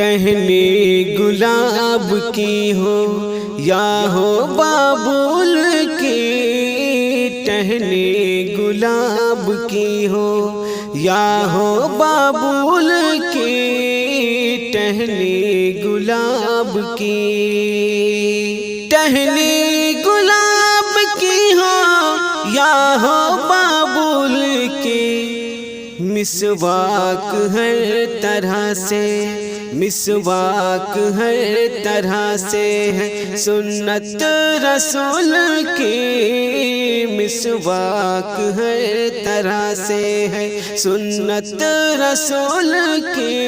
ٹہنی گلاب کی ہو یا ہو بابول کی، ٹہنی گلاب کی ہو یا ہو بابول کی، ٹہنی گلاب کی، ٹہنی گلاب کی ہو یا ہو بابول کی، مسواک ہر طرح سے، مسواک ہر طرح سے ہے سنت رسول کی، مسواک ہر طرح سے ہے سنت رسول کی،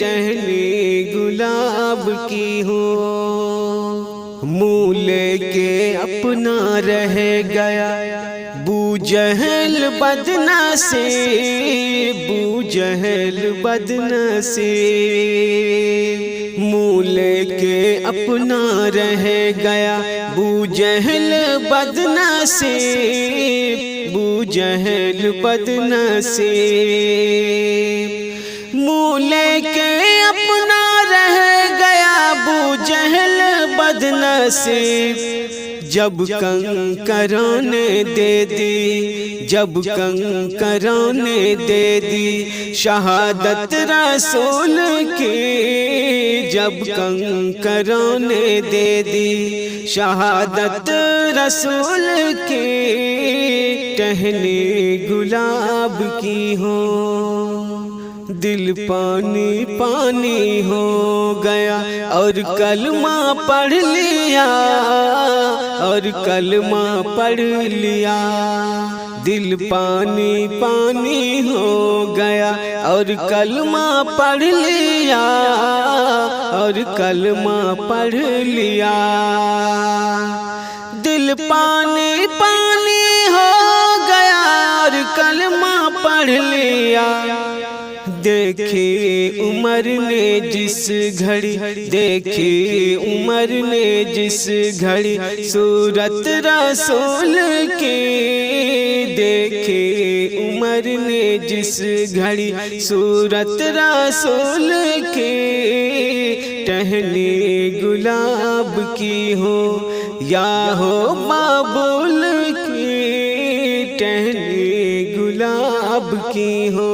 ٹہنی گلاب کی ہو، منہ لے کے اپنا رہ گیا بو جہل بدنصیب، بو جہل بدنصیب، منہ لے کے اپنا رہ گیا بو جہل بدنصیب، بو جہل بدنصیب، منہ لے کے اپنا رہ گیا بو جہل بدنصیب، جب کنکروں نے دے دی، جب کنکروں نے دے دی شہادت رسول کی، جب کنکروں نے دے دی شہادت رسول کی، ٹہنی گلاب کی ہو، دل پانی پانی ہو گیا اور کلمہ پڑھ لیا، اور کلمہ پڑھ لیا، دل پانی پانی ہو گیا اور کلمہ پڑھ لیا، اور کلمہ پڑھ لیا، دل پانی پانی ہو گیا اور کلمہ پڑھ لیا، دیکھی عمر نے جس گھڑی، دیکھی عمر نے جس گھڑی صورت رسول کی، دیکھی عمر نے جس گھڑی صورت رسول کی، ٹہنی گلاب کی ہو یا ہو بابول کی، ٹہنی گلاب کی ہو،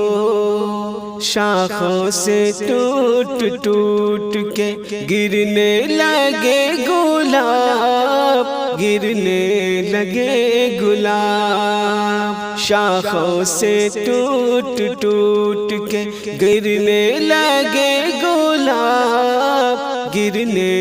شاخوں سے ٹوٹ ٹوٹ کے گرنے لگے گلاب، گرنے لگے گلاب، شاخوں سے ٹوٹ ٹوٹ کے گرنے لگے گلاب، گرنے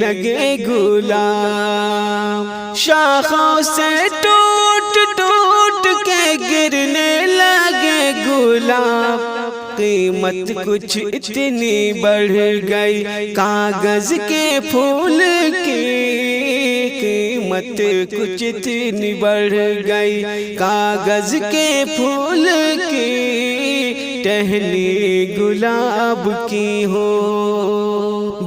لگے گلاب، شاخوں سے ٹوٹ ٹوٹ کے گرنے لگے گلاب، قیمت کچھ اتنی بڑھ گئی کاغذ کے پھول کی، قیمت کچھ اتنی بڑھ گئی کاغذ کے پھول کی، ٹہنی گلاب کی ہو،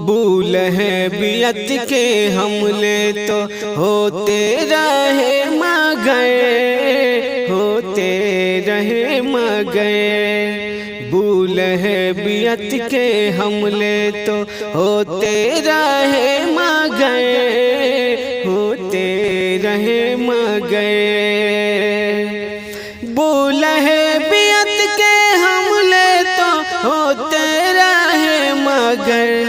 بولہبیت کے حملے تو ہوتے رہے مگر، ہوتے رہے مگر، بولہبیت کے حملے تو ہوتے رہے مگر، ہوتے رہے مگر، بولہبیت کے حملے تو ہوتے رہے مگر،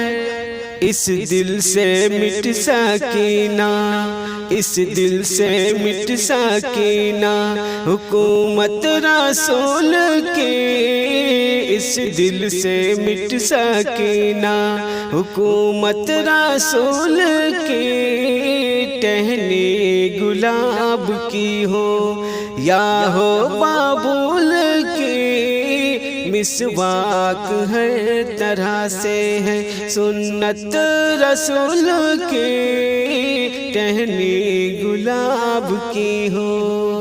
اس دل سے مٹ سکینہ، اس دل سے مٹ سکینہ حکومت رسول کی، اس دل سے مٹ سکینہ حکومت رسول کی، ٹہنی گلاب کی ہو یا ہو بابول کی، مسواک ہر طرح سے ہے سنت رسول کی، ٹہنی گلاب کی ہو۔